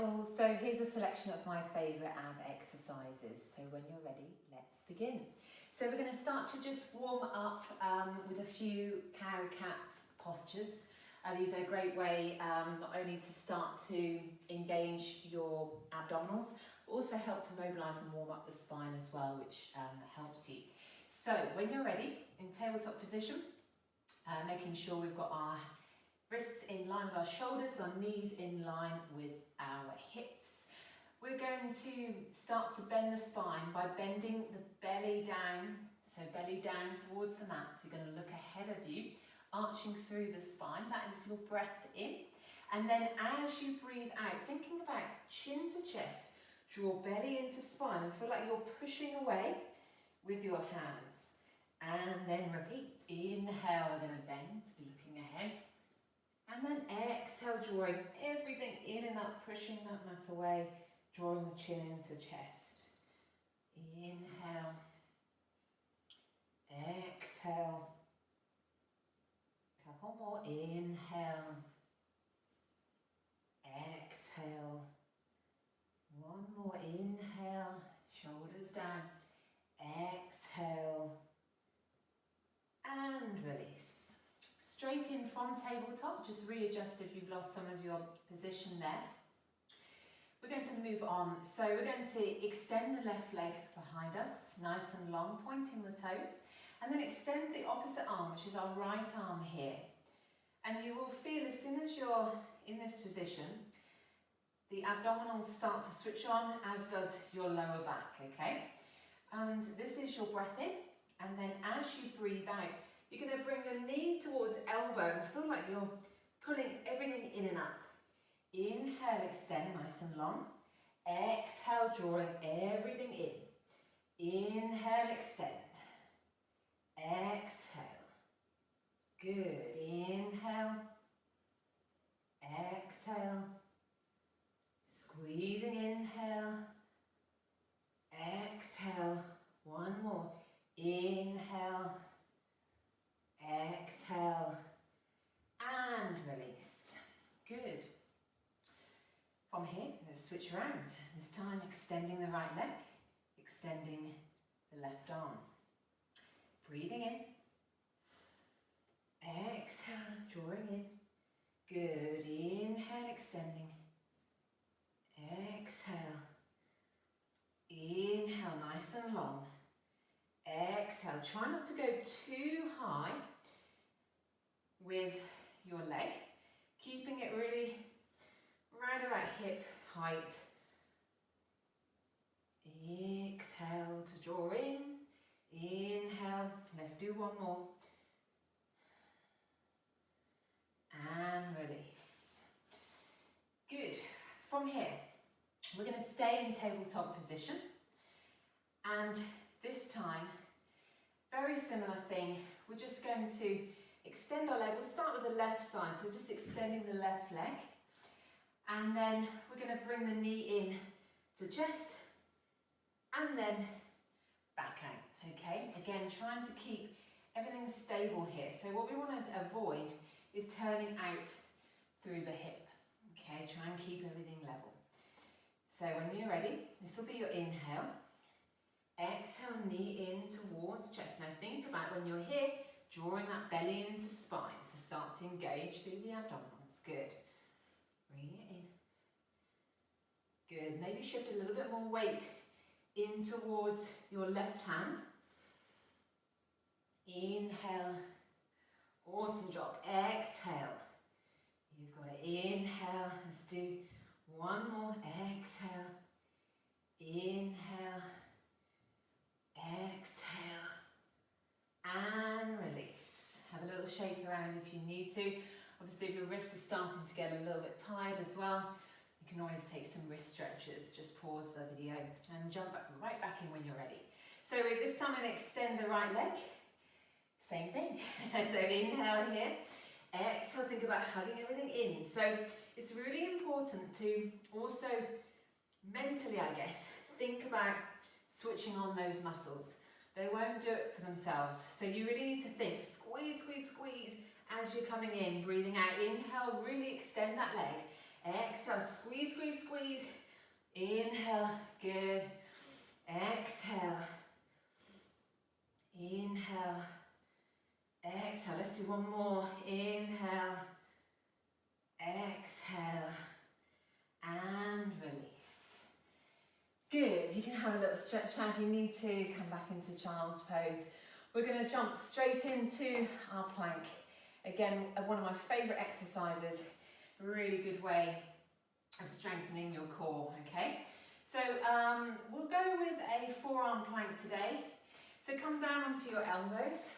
all, so here's a selection of my favourite ab exercises. So when you're ready, let's begin. So we're going to start to just warm up with a few cow-cat postures. These are a great way not only to start to engage your abdominals, but also help to mobilise and warm up the spine as well, which helps you. So when you're ready, in tabletop position, making sure we've got our wrists in line with our shoulders, our knees in line with our hips. We're going to start to bend the spine by bending the belly down, so belly down towards the mat. So you're going to look ahead of you, arching through the spine. That is your breath in. And then as you breathe out, thinking about chin to chest, draw belly into spine and feel like you're pushing away with your hands. And then repeat. Inhale, we're going to bend, be looking ahead. And then exhale, drawing everything in and up, pushing that mat away, drawing the chin into chest. Inhale. Exhale. Couple more. Inhale. Exhale. One more. Inhale. Shoulders down. Exhale. And release. Straight in from tabletop, just readjust if you've lost some of your position there. We're going to move on. So we're going to extend the left leg behind us, nice and long, pointing the toes, and then extend the opposite arm, which is our right arm here. And you will feel as soon as you're in this position, the abdominals start to switch on, as does your lower back, okay? And this is your breath in, and then as you breathe out, you're going to bring your knee towards elbow and feel like you're pulling everything in and up. Inhale, extend nice and long. Exhale, drawing everything in. Inhale, extend. Exhale. Good. Inhale. Exhale. Squeezing, inhale. Exhale. One more. Inhale. Exhale and release. Good. From here, let's switch around. This time extending the right leg, extending the left arm. Breathing in. Exhale, drawing in. Good. Inhale, extending. Exhale. Inhale, nice and long. Exhale. Try not to go too high with your leg, keeping it really right about hip height. Exhale to draw in. Inhale. Let's do one more. And release. Good. From here, we're going to stay in tabletop position. And this time, very similar thing. We're just going to extend our leg. We'll start with the left side, so just extending the left leg. And then we're going to bring the knee in to chest and then back out, okay? Again, trying to keep everything stable here. So what we want to avoid is turning out through the hip, okay? Try and keep everything level. So when you're ready, this will be your inhale. Exhale, knee in towards chest. Now think about when you're here, drawing that belly into spine. So start to engage through the abdominals. Good. Bring it in. Good. Maybe shift a little bit more weight in towards your left hand. Inhale. Awesome job. Exhale. You've got to inhale. Let's do one more. Exhale. Inhale. Exhale and release. Have a little shake around if you need to. Obviously, if your wrists are starting to get a little bit tired as well, you can always take some wrist stretches. Just pause the video and jump right back in when you're ready. So this time I'm going to extend the right leg. Same thing. So inhale here. Exhale, think about hugging everything in. So it's really important to also mentally, I guess, think about switching on those muscles. They won't do it for themselves. So you really need to think, squeeze, squeeze, squeeze as you're coming in, breathing out. Inhale, really extend that leg. Exhale, squeeze, squeeze, squeeze. Inhale, good. Exhale. Inhale. Exhale, let's do one more. Inhale. Exhale. And release. Good, you can have a little stretch now if you need to. Come back into child's pose. We're going to jump straight into our plank. Again, one of my favourite exercises. A really good way of strengthening your core, okay? So we'll go with a forearm plank today. So come down onto your elbows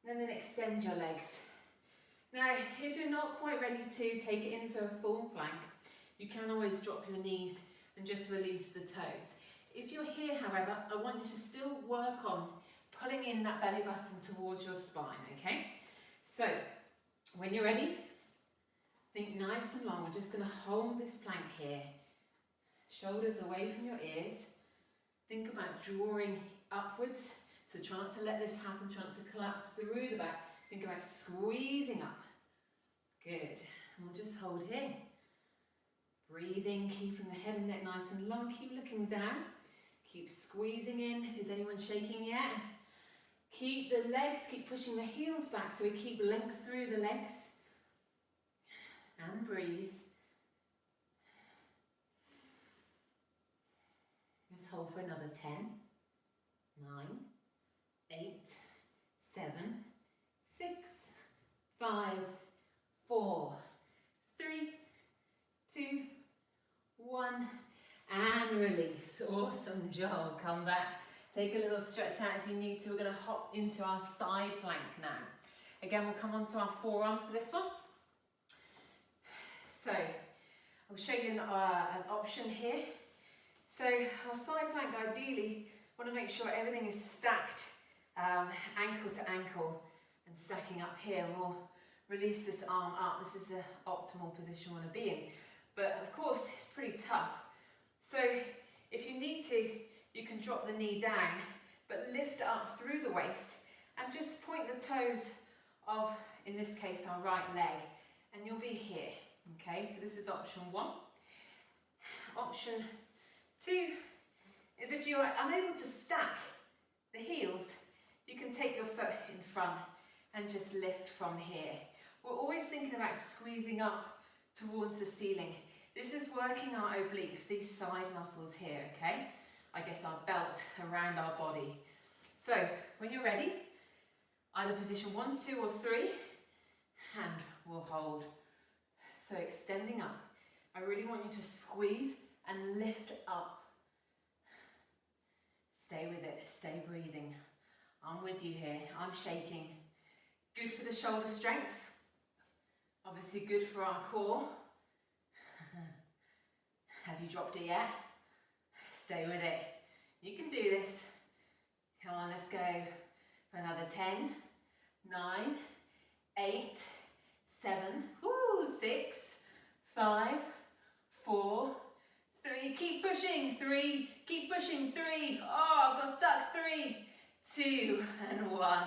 and then extend your legs. Now, if you're not quite ready to take it into a full plank, you can always drop your knees and just release the toes. If you're here, however, I want you to still work on pulling in that belly button towards your spine, okay? So, when you're ready, think nice and long. We're just going to hold this plank here. Shoulders away from your ears. Think about drawing upwards. So try not to let this happen, try not to collapse through the back. Think about squeezing up. Good. And we'll just hold here. Breathing, keeping the head and neck nice and long. Keep looking down. Keep squeezing in. Is anyone shaking yet? Keep the legs, keep pushing the heels back so we keep length through the legs. And breathe. Let's hold for another 10, 9, 8, 7, 6, 5, 4, 3, 2, 1, and release. Awesome job. Come back. Take a little stretch out if you need to. We're going to hop into our side plank now. Again, we'll come onto our forearm for this one. So, I'll show you an option here. So, our side plank, ideally, want to make sure everything is stacked ankle to ankle and stacking up here. We'll release this arm up. This is the optimal position we want to be in. But, of course, it's pretty tough. So, if you need to, you can drop the knee down, but lift up through the waist and just point the toes of, in this case, our right leg, and you'll be here. Okay, so this is option 1. Option 2 is if you are unable to stack the heels, you can take your foot in front and just lift from here. We're always thinking about squeezing up towards the ceiling. This is working our obliques, these side muscles here, okay? I guess our belt around our body. So, when you're ready, either position 1, 2 or 3, and we'll hold. So extending up. I really want you to squeeze and lift up. Stay with it, stay breathing. I'm with you here, I'm shaking. Good for the shoulder strength. Obviously good for our core. Have you dropped it yet? Stay with it. You can do this. Come on, let's go for another 10, 9, 8, 7, 6, 5, 4, 3. Keep pushing. 3. Keep pushing. 3. Oh, I've got stuck. 3, 2, and 1.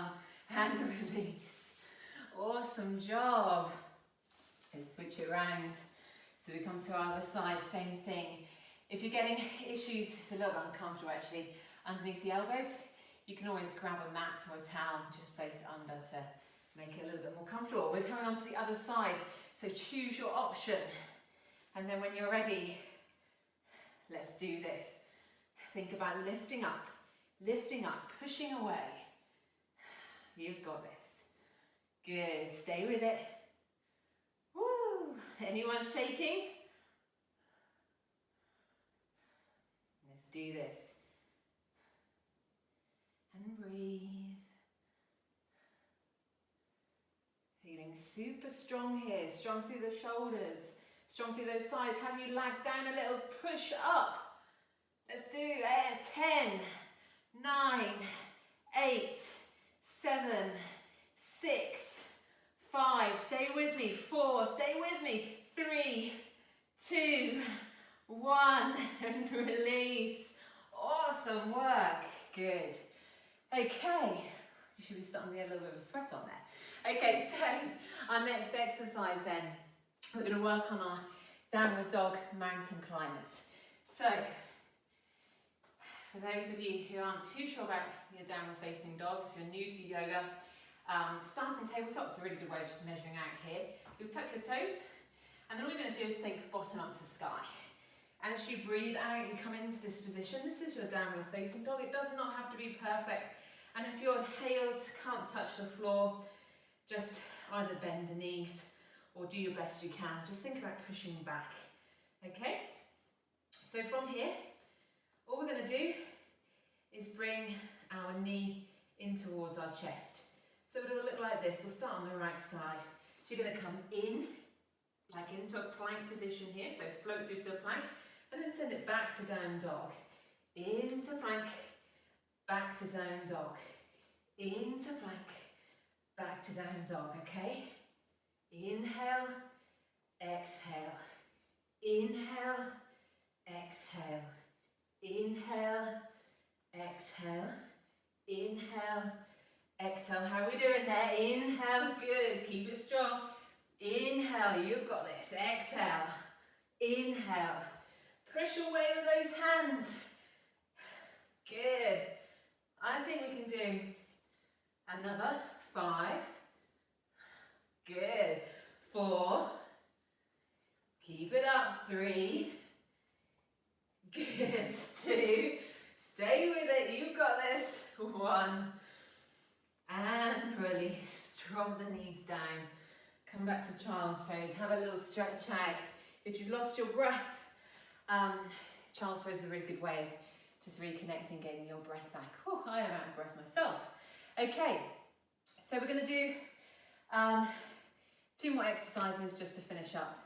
And release. Awesome job. Let's switch it around. So we come to our other side, same thing. If you're getting issues, it's a little bit uncomfortable actually, underneath the elbows, you can always grab a mat or a towel and just place it under to make it a little bit more comfortable. We're coming onto the other side, so choose your option. And then when you're ready, let's do this. Think about lifting up, pushing away. You've got this. Good, stay with it. Woo! Anyone shaking? Let's do this. And breathe. Feeling super strong here, strong through the shoulders, strong through those sides. Have you lagged down a little? Push up. Let's do 10, 9, 8, 7, 6, 5. Stay with me. 4. Stay with me. 3, 2, 1. And release. Awesome work. Good. Okay. You should be starting to get a little bit of sweat on there. Okay, so our next exercise then, we're going to work on our downward dog mountain climbers. So, for those of you who aren't too sure about your downward facing dog, if you're new to yoga, starting tabletop is a really good way of just measuring out here. You'll tuck your toes, and then all you're going to do is think bottom up to the sky. And as you breathe out, you come into this position. This is your downward facing dog. It does not have to be perfect. And if your inhales can't touch the floor, just either bend the knees or do your best you can. Just think about pushing back. Okay? So from here, all we're going to do is bring our knee in towards our chest. So it'll look like this. We'll start on the right side. So you're going to come in, like into a plank position here. So float through to a plank, and then send it back to down dog. Into plank, back to down dog. Into plank, back to down dog, okay? Inhale, exhale. Inhale, exhale. Inhale, exhale. Inhale, exhale. How are we doing there? Inhale, good. Keep it strong. Inhale, you've got this. Exhale. Inhale. Push away with those hands. Good. I think we can do another 5. Good. 4. Keep it up. 3. Good. 2. Stay with it. You've got this. 1. And release. Drop the knees down. Come back to child's pose. Have a little stretch out. If you've lost your breath, child's pose is a really good way of just reconnecting, getting your breath back. Whew, I am out of breath myself. Okay, so we're going to do 2 more exercises just to finish up.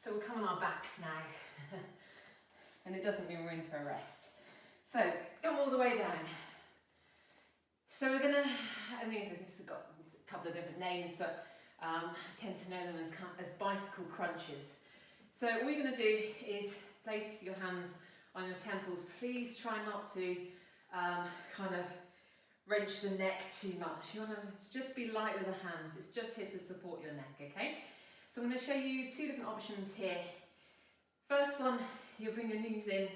So we'll come on our backs now. And it doesn't mean we're in for a rest. So come all the way down. So we're going to, and these have got a couple of different names, but I tend to know them as bicycle crunches. So all you're going to do is place your hands on your temples. Please try not to kind of wrench the neck too much. You want to just be light with the hands. It's just here to support your neck, okay? So I'm going to show you 2 different options here. First one, you'll bring your knees in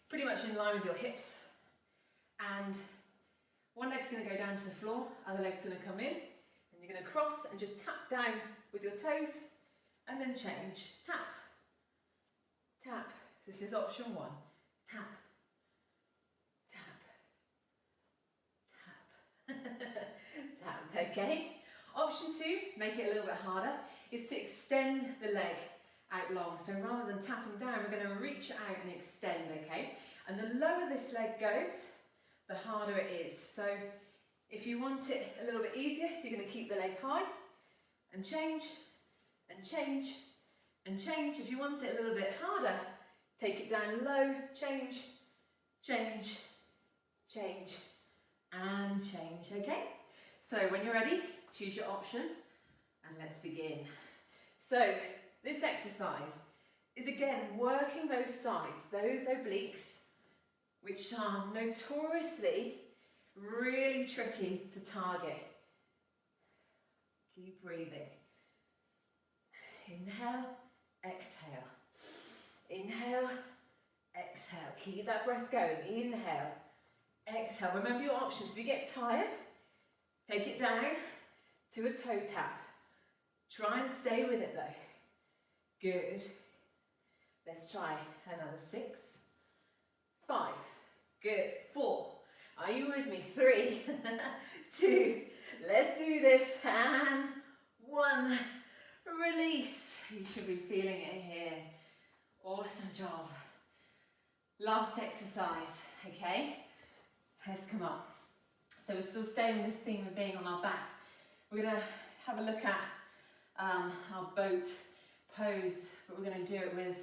pretty much in line with your hips, and one leg's going to go down to the floor, other leg's going to come in, and you're going to cross and just tap down with your toes, and then change. Tap, tap. This is option 1. Tap, tap, tap, tap, okay? Option 2, make it a little bit harder, is to extend the leg out long. So rather than tapping down, we're going to reach out and extend, okay? And the lower this leg goes, the harder it is. So if you want it a little bit easier, you're going to keep the leg high and change and change and change. If you want it a little bit harder, take it down low, change, change, change, and change, okay? So when you're ready, choose your option and let's begin. So this exercise is again working those sides, those obliques, which are notoriously really tricky to target. Keep breathing. Inhale, exhale. Inhale, exhale. Keep that breath going. Inhale, exhale. Remember your options. If you get tired, take it down to a toe tap. Try and stay with it though. Good. Let's try another 6, 5. Good. 4. Are you with me? 3, 2. Let's do this. And 1. Release. You should be feeling it here. Awesome job. Last exercise, okay? Let's come up. So we're still staying with this theme of being on our backs. We're going to have a look at our boat pose, but we're going to do it with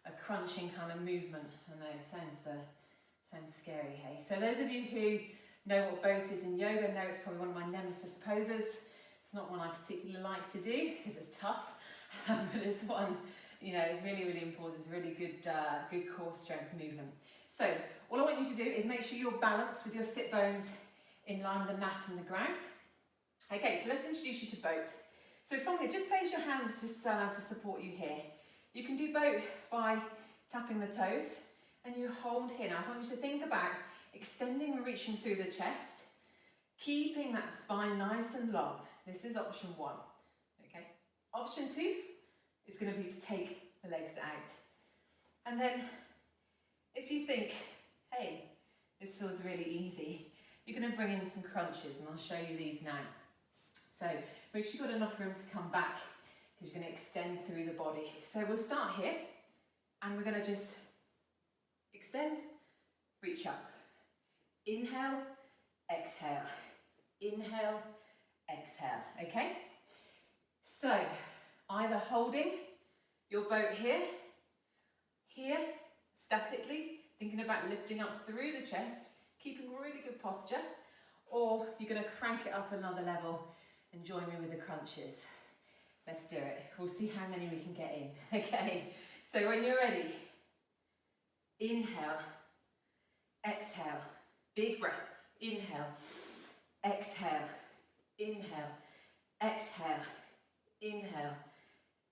a crunching kind of movement. I know it sounds scary, hey? So those of you who know what boat is in yoga know it's probably one of my nemesis poses. It's not one I particularly like to do because it's tough, but this one, you know, is really, really important. It's a really good core strength movement. So all I want you to do is make sure you're balanced with your sit bones in line with the mat and the ground. Okay, so let's introduce you to boat. So from here, just place your hands just to support you here. You can do both by tapping the toes, and you hold here. Now I want you to think about extending and reaching through the chest, keeping that spine nice and long. This is option 1, okay? Option 2 is going to be to take the legs out. And then if you think, hey, this feels really easy, you're going to bring in some crunches, and I'll show you these now. So make sure you've got enough room to come back, because you're going to extend through the body. So we'll start here, and we're going to just extend, reach up. Inhale, exhale. Inhale, exhale, okay? So either holding your boat here, statically, thinking about lifting up through the chest, keeping really good posture, or you're going to crank it up another level and join me with the crunches. Let's do it. We'll see how many we can get in. Okay, so when you're ready, inhale, exhale, big breath, inhale, exhale, inhale, exhale, inhale,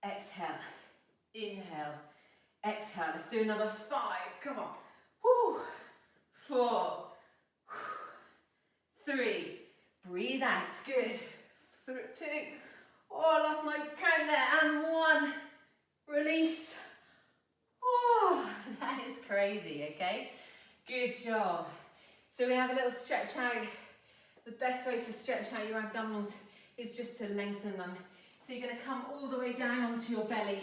exhale, inhale, exhale. Let's do another 5, come on. Woo. 4, 3, breathe out, good. 2, oh, I lost my count there, and 1, release. Oh, that is crazy, okay? Good job. So we're going to have a little stretch out. The best way to stretch out your abdominals is just to lengthen them. So you're going to come all the way down onto your belly,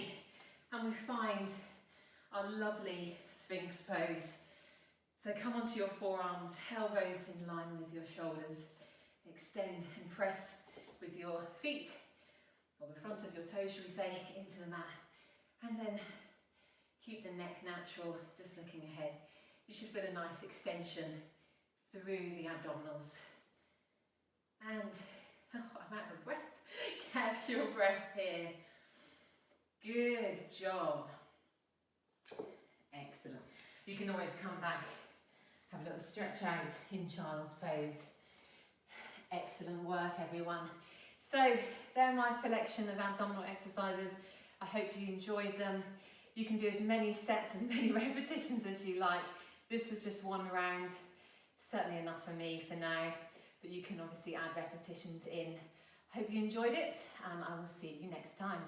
and we find our lovely Sphinx pose. So come onto your forearms, elbows in line with your shoulders. Extend and press with your feet, or the front of your toes, should we say, into the mat. And then keep the neck natural, just looking ahead. You should feel a nice extension through the abdominals. And, oh, I'm out of breath. Catch your breath here. Good job. Excellent. You can always come back, have a little stretch out in child's pose. Excellent work, everyone. So, they're my selection of abdominal exercises. I hope you enjoyed them. You can do as many sets, as many repetitions as you like. This was just one round, certainly enough for me for now, but you can obviously add repetitions in. Hope you enjoyed it, and I will see you next time.